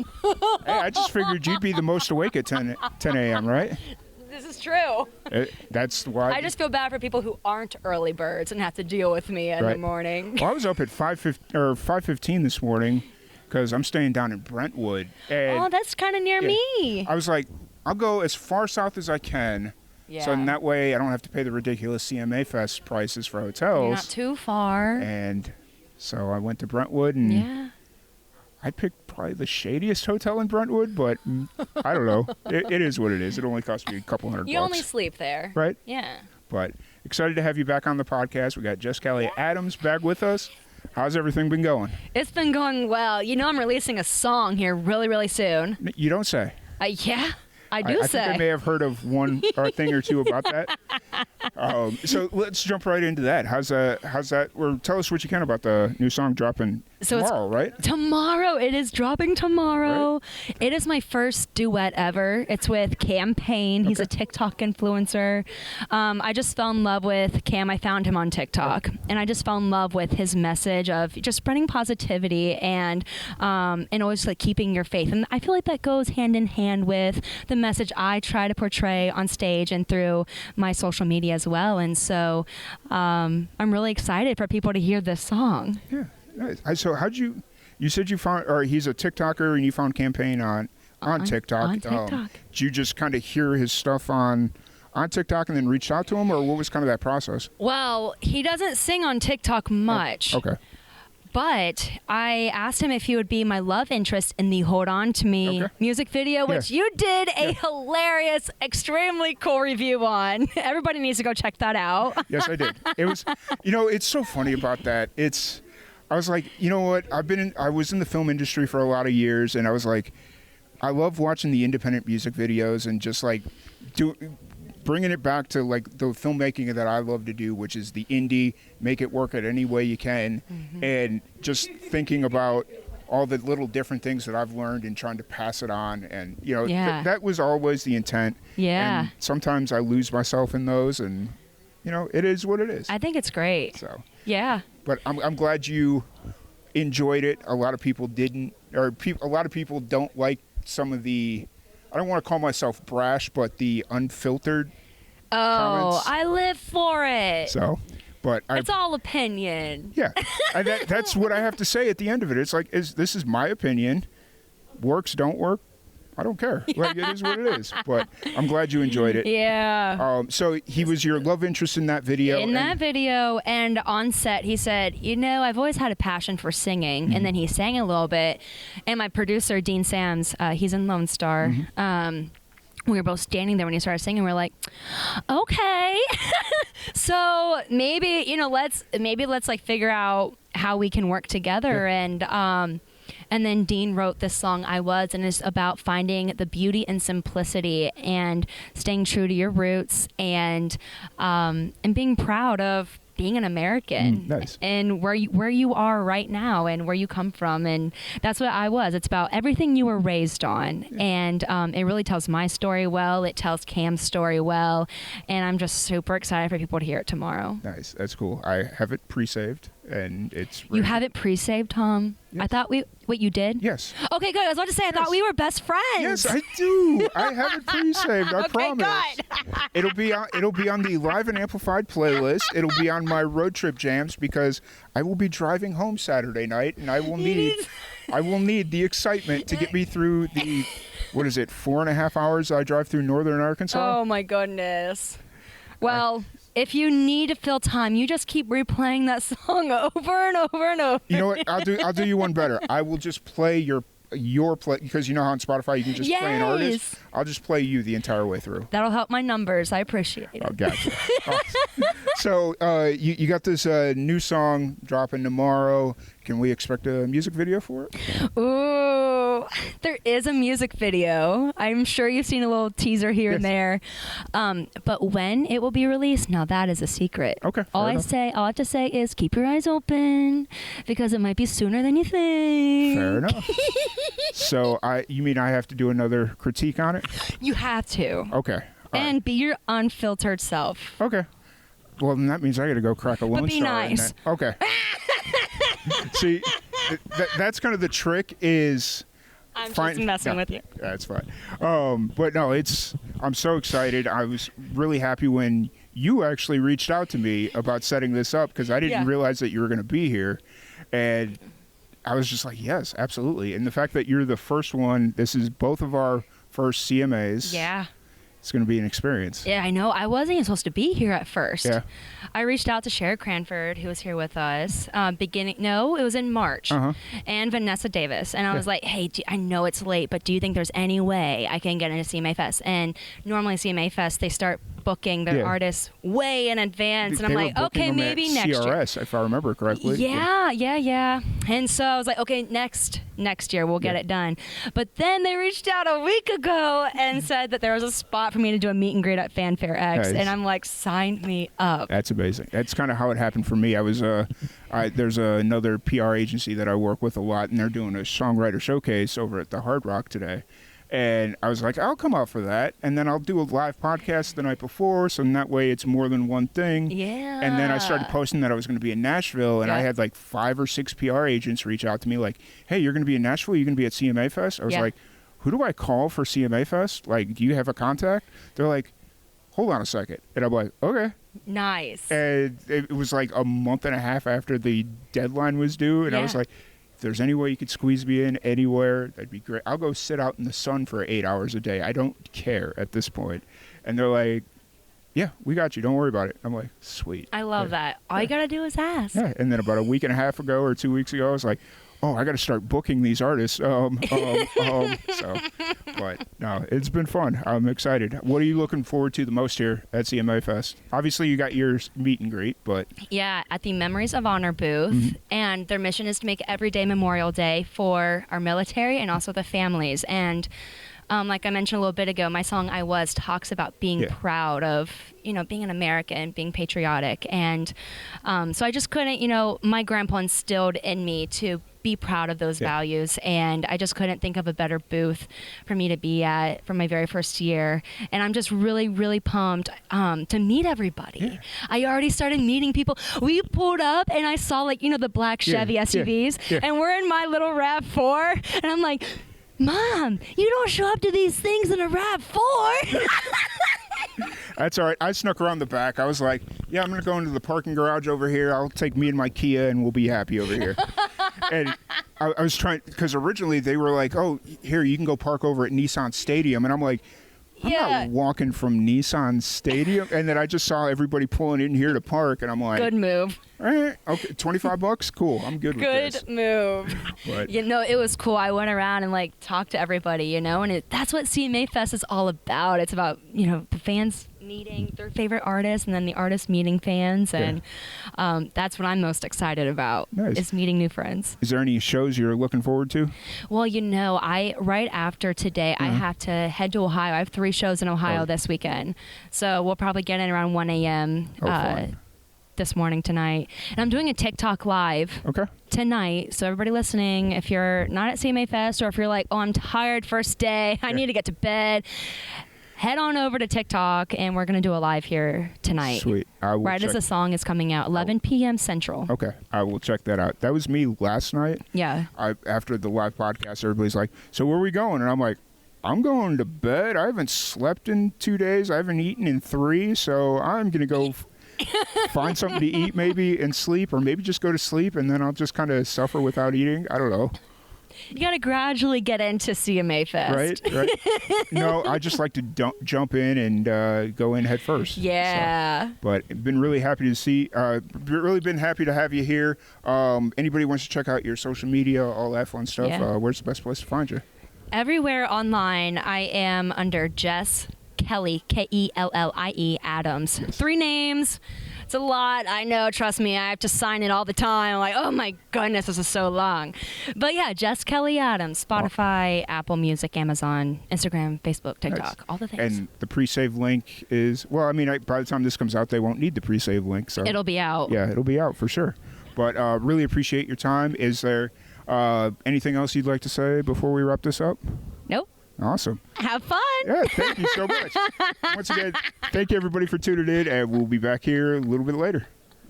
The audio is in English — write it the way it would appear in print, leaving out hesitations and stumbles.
a.m. Hey, I just figured you'd be the most awake at 10 a.m., right? This is true. That's why. I just feel bad for people who aren't early birds and have to deal with me in the morning. Well, I was up at 5:15 this morning because I'm staying down in Brentwood. And that's kind of near me. I was like, I'll go as far south as I can. Yeah. So in that way, I don't have to pay the ridiculous CMA Fest prices for hotels. You're not too far. And so I went to Brentwood, and I picked probably the shadiest hotel in Brentwood, but I don't know. It is what it is. It only cost me a couple $100. You only sleep there. Right? Yeah. But excited to have you back on the podcast. We got Jess Kellie Adams back with us. How's everything been going? It's been going well. You know I'm releasing a song here really, really soon. You don't say. Yeah. I I think I may have heard of one thing or two about that. So let's jump right into that. How's that? Or tell us what you can about the new song dropping tomorrow, right? Tomorrow. It is dropping tomorrow. Right. It is my first duet ever. It's with Cam Payne. He's a TikTok influencer. I just fell in love with Cam. I found him on TikTok, and I just fell in love with his message of just spreading positivity and always like keeping your faith. And I feel like that goes hand in hand with the message I try to portray on stage and through my social media as well. And so I'm really excited for people to hear this song. Yeah. Nice. So how'd you said you found, or he's a TikToker and you found Campaign on TikTok. On TikTok. Did you just kind of hear his stuff on TikTok and then reached out to him, or what was kind of that process? Well, he doesn't sing on TikTok much. Okay. But I asked him if he would be my love interest in the Hold On To Me music video, which you did a hilarious, extremely cool review on. Everybody needs to go check that out. Yes, I did. It was, it's so funny about that. I was like, you know what? I was in the film industry for a lot of years, and I was like, I love watching the independent music videos and just like bringing it back to like the filmmaking that I love to do, which is the indie, make it work at any way you can, and just thinking about all the little different things that I've learned and trying to pass it on, and that was always the intent. Yeah. And sometimes I lose myself in those, and it is what it is. I think it's great. So yeah. But I'm glad you enjoyed it. A lot of people didn't, or a lot of people don't like some of the, I don't want to call myself brash, but the unfiltered comments. I live for it. So, but it's all opinion. Yeah, that's what I have to say at the end of it. It's like, this is my opinion. Works, don't work, I don't care. Like, it is what it is. But I'm glad you enjoyed it. Yeah. So he was your love interest in that video. In that video, and on set, he said, I've always had a passion for singing. And then he sang a little bit. And my producer, Dean Sams, he's in Lone Star. We were both standing there when he started singing. We're like, okay. So maybe, let's like figure out how we can work together. Yeah. And then Dean wrote this song, I Was, and it's about finding the beauty and simplicity and staying true to your roots and being proud of being an American. Nice. And where you are right now and where you come from. And that's what I Was. It's about everything you were raised on. Yeah. And it really tells my story well. It tells Cam's story well. And I'm just super excited for people to hear it tomorrow. Nice. That's cool. I have it pre-saved, and it's ready. You have it pre-saved, Tom? Yes. I thought what you did? Yes. Okay, good. I was about to say, I thought we were best friends. Yes, I do. I have it pre-saved. I promise. Good. It'll be on the Live and Amplified playlist. It'll be on my road trip jams because I will be driving home Saturday night, and I will need the excitement to get me through the 4.5 hours I drive through northern Arkansas. Oh my goodness. Well, if you need to fill time, you just keep replaying that song over and over and over. You know what? I'll do you one better. I will just play your play, because you know how on Spotify you can just play an artist. I'll just play you the entire way through. That'll help my numbers. I appreciate it. Oh, gotcha. So you got this new song dropping tomorrow. Can we expect a music video for it? Ooh, there is a music video. I'm sure you've seen a little teaser here and there. But when it will be released, now that is a secret. Okay. All I have to say is keep your eyes open because it might be sooner than you think. Fair enough. So you mean I have to do another critique on it? You have to. Okay. And be your unfiltered self. Okay. Well, then that means I got to go crack a Lone Star. But be nice. Okay. See, that's kind of the trick is I'm just messing with you. That's fine. But no, I'm so excited. I was really happy when you actually reached out to me about setting this up because I didn't realize that you were going to be here. And I was just like, yes, absolutely. And the fact that you're the first one, this is both of our first CMAs. Yeah. It's going to be an experience. Yeah, I know. I wasn't even supposed to be here at first. Yeah. I reached out to Sherry Cranford, who was here with us, it was in March, and Vanessa Davis. And I was like, hey, I know it's late, but do you think there's any way I can get into CMA Fest? And normally CMA Fest, they start booking their artists way in advance. And I'm like, okay, maybe next year. CRS, if I remember correctly. Yeah. And so I was like, okay, next year we'll get it done. But then they reached out a week ago and said that there was a spot for me to do a meet and greet at Fanfare X. Nice. And I'm like, sign me up. That's amazing. That's kind of how it happened for me. I was there's another PR agency that I work with a lot, and they're doing a songwriter showcase over at the Hard Rock today. And I was like, I'll come out for that, and then I'll do a live podcast the night before, so in that way it's more than one thing. Yeah. And then I started posting that I was going to be in Nashville, and I had like 5 or 6 PR agents reach out to me like, hey, you're going to be in Nashville? You're going to be at CMA Fest? I was like, who do I call for CMA Fest? Like, do you have a contact? They're like, hold on a second. And I'm like, okay. Nice. And it was like a month and a half after the deadline was due, and I was like, if there's any way you could squeeze me in anywhere, that'd be great. I'll go sit out in the sun for 8 hours a day. I don't care at this point. And they're like, yeah, we got you. Don't worry about it. I'm like, sweet. I love that. All you got to do is ask. Yeah. And then about a week and a half ago or 2 weeks ago, I was like, oh, I got to start booking these artists. But no, it's been fun. I'm excited. What are you looking forward to the most here at CMA Fest? Obviously, you got your meet and greet, but yeah, at the Memories of Honor booth, and their mission is to make every day Memorial Day for our military and also the families. And like I mentioned a little bit ago, my song "I Was" talks about being proud of, being an American, being patriotic, and so I just couldn't, my grandpa instilled in me to be proud of those values, and I just couldn't think of a better booth for me to be at for my very first year. And I'm just really, really pumped to meet everybody. I already started meeting people. We pulled up and I saw the black Chevy SUVs, and we're in my little RAV4, and I'm like, Mom, you don't show up to these things in a RAV4. That's all right. I snuck around the back. I was like, yeah, I'm going to go into the parking garage over here. I'll take me and my Kia, and we'll be happy over here. And I was trying, because originally they were like, oh, here, you can go park over at Nissan Stadium. And I'm like, I'm not walking from Nissan Stadium. And then I just saw everybody pulling in here to park, and I'm like, good move. All right, okay, $25, cool. I'm good with this. Good move. But, it was cool. I went around and talked to everybody, and that's what CMA Fest is all about. It's about the fans meeting their favorite artists, and then the artists meeting fans, and that's what I'm most excited about. Nice. Is meeting new friends. Is there any shows you're looking forward to? Well, I right after today, I have to head to Ohio. I have 3 shows in Ohio this weekend, so we'll probably get in around 1 a.m. This morning tonight, and I'm doing a TikTok live tonight. So everybody listening, if you're not at CMA Fest, or if you're like, oh, I'm tired, first day, I need to get to bed, head on over to TikTok, and we're gonna do a live here tonight. Sweet. I will right as the song is coming out, 11 p.m. Central. Okay, I will check that out. That was me last night. Yeah. After the live podcast, everybody's like, so where are we going? And I'm like, I'm going to bed. I haven't slept in 2 days. I haven't eaten in 3, so I'm gonna go find something to eat maybe and sleep, or maybe just go to sleep, and then I'll just kind of suffer without eating. I don't know. You got to gradually get into CMA Fest. Right. No, I just like to jump in and go in head first. Yeah. So, but been really happy to see, really been happy to have you here. Anybody wants to check out your social media, all that fun stuff, where's the best place to find you? Everywhere online. I am under Jess Kellie, Kellie Adams. 3 names. It's a lot. I know. Trust me. I have to sign it all the time. I'm like, oh my goodness, this is so long. But yeah, Jess Kellie Adams, Spotify, Apple Music, Amazon, Instagram, Facebook, TikTok, all the things. And the pre-save link is, by the time this comes out, they won't need the pre-save link. So it'll be out. Yeah, it'll be out for sure. But really appreciate your time. Is there anything else you'd like to say before we wrap this up? Nope. Awesome. Have fun. Yeah, thank you so much. Once again, thank you everybody for tuning in, and we'll be back here a little bit later.